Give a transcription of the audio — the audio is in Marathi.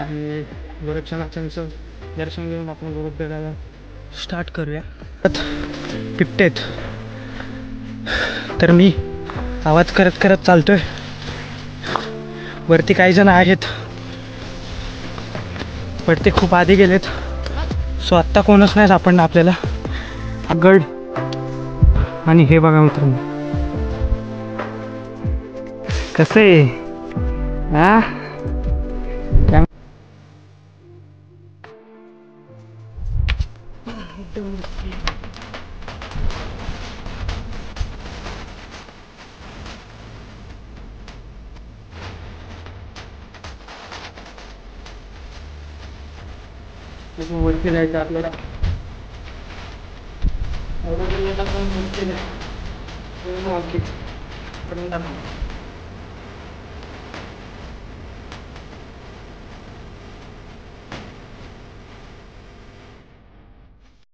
आणि गोरक्षनाथांचं दर्शन घेऊन आपण गुरुद्वाराला स्टार्ट करूया. बिबटेत तर मी आवाज करत करत चालतोय. वरती काही जण आहेत पण ते खूप आधी गेलेत, सो आत्ता कोणच नाही सापडणं आपल्याला. गड आणि हे बघा मित्रांनो कसं आहे. हा वरती जायचं आपल्याला.